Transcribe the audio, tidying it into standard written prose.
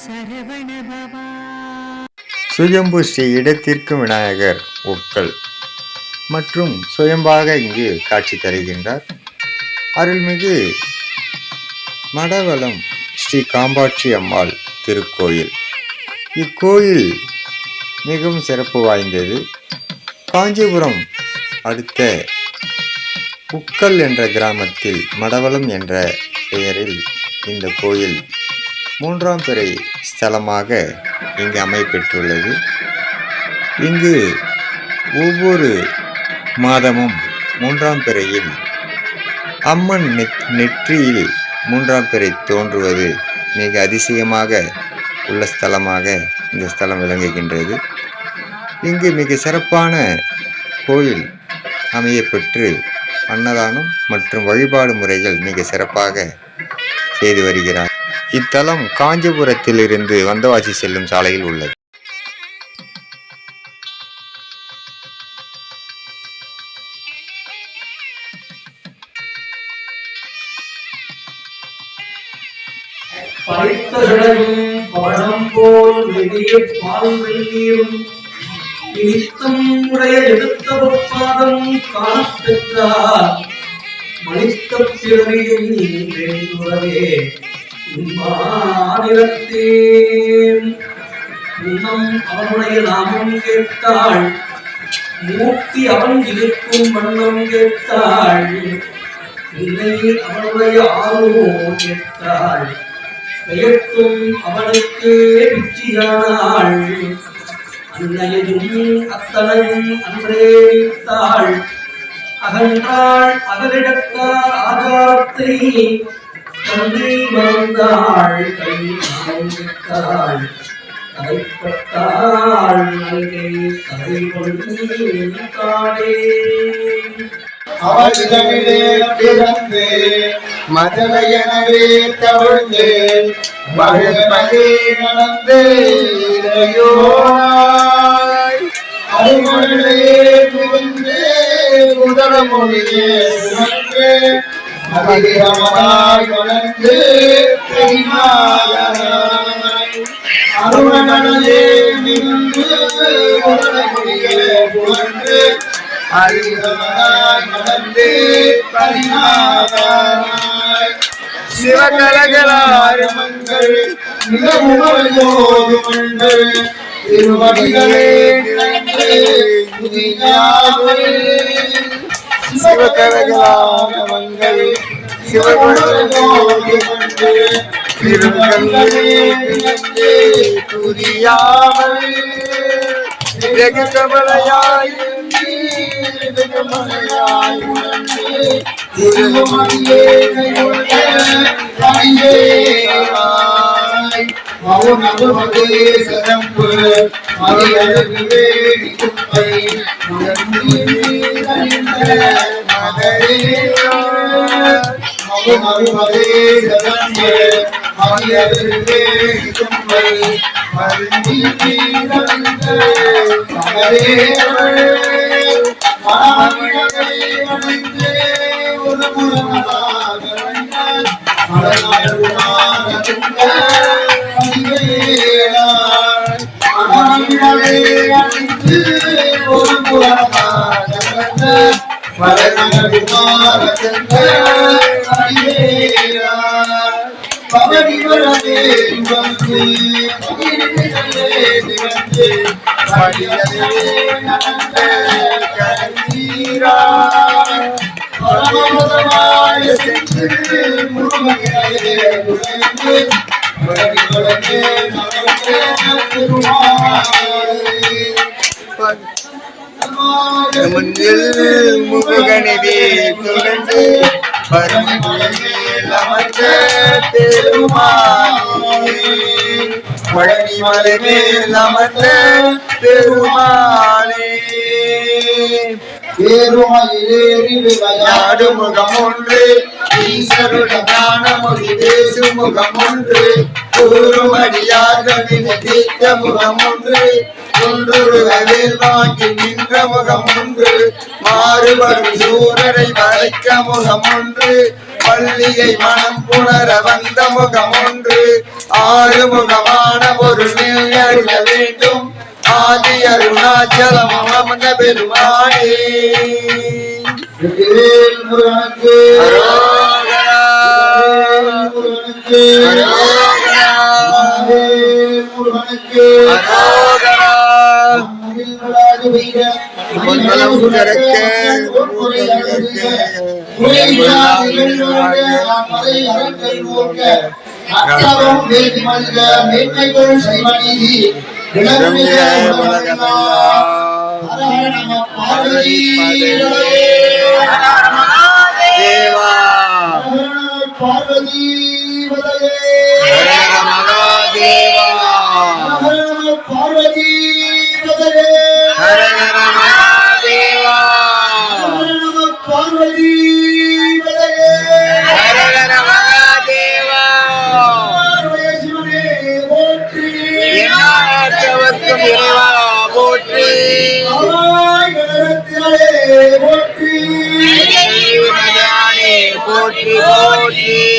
சரவணபவா. சுயம்பு ஸ்ரீ இடத்திற்கும் விநாயகர் உட்கள் மற்றும் சுயம்பாக இங்கு காட்சி தருகின்றார். அருள்மிகு மடவலம் ஸ்ரீ காமாட்சி அம்மாள் திருக்கோயில். இக்கோயில் மிகவும் சிறப்பு வாய்ந்தது. காஞ்சிபுரம் அடுத்த உக்கல் என்ற கிராமத்தில் மடவலம் என்ற பெயரில் இந்த கோயில் 3ஆம் பிறை ஸ்தலமாக இங்கு அமைப்பெற்றுள்ளது. இங்கு ஒவ்வொரு மாதமும் 3ஆம் பிறையில் அம்மன் நெற்றியில் 3ஆம் பிறை தோன்றுவது மிக அதிசயமாக உள்ள ஸ்தலமாக இந்த ஸ்தலம் விளங்குகின்றது. இங்கு மிக சிறப்பான கோயில் அமையப்பெற்று அன்னதானம் மற்றும் வழிபாடு முறைகள் மிக சிறப்பாக செய்து வருகிறார். இத்தலம் காஞ்சிபுரத்திலிருந்து வந்தவாசி செல்லும் சாலையில் உள்ளது. இனித்தம் உடைய எடுத்த பொற்பாதம் காணப்பெற்றார் மனித்த பிறவியும் வேண்டுவதே மாநிலத்தேன். இன்னும் அவனுடைய நாமம் கேட்டாள், மூர்த்தி அவன் இருக்கும் வண்ணம் கேட்டாள், இல்லை அவனுடைய ஆர்வமோ கேட்டாள், பெயர்த்தும் அவனுக்கே பிச்சியானாள். அன்னையும் அத்தனையும் அன்றே வைத்தாள், அகன்றாள் அகலிடத்தார் ஆதாரத்தை தந்தை மறந்தாள், கைத்தாள் கதைப்பட்டாள் நல்கை கதை கொண்டாடே. அவளிடமிலே பிறந்து மதலையனவே தவிழ்ந்து மகிழ்மகே நடந்து அருமழையே புகுந்து முதல மொழியே உணர்ந்து அதிகமாய் வளர்ந்து அருமணையே மிகுந்து முதல மொழியே உணர்ந்து அதிகமாய் வளர்ந்து பரிமாறாய் சிவகலகலாரமங்கள் மிகவுமோதுமங்கள் திருவடிகளே சிவகலகலாரமங்கள் சிவகலகோதுமங்கள் திருவடிகளே புரியாமல் வெகு கவலையாய் முகனிதி துறந்து அமர்ந்த பெருமானே பழனி மலை மேல் அமர்ந்த பெருமானே பேருமையிலேறி விளையாடு முகம் ஒன்று ஈஸ்வருடைய ஞான மொழி பேசு முகம் ஒன்று கூறுமடியார்களின் தீர்த்த முகம் ஒன்று குன்றுருவேல் வாங்கி நின்ற முகம் ஒன்று மாறுபடும் சூரரை வளைக்க முகம் ஒன்று பள்ளியை மனம் புணர வந்த முகம் ஒன்று ஆறுமுகமான பொருள் அறிய வேண்டும் ஆதி அருணாச்சலம் அமர்ந்த பெருமானே முருகனுக்கு முருகனுக்கு முருகனுக்கு பார்வதி பார்வதி பார்வதி போற்றி போற்றி போற்றி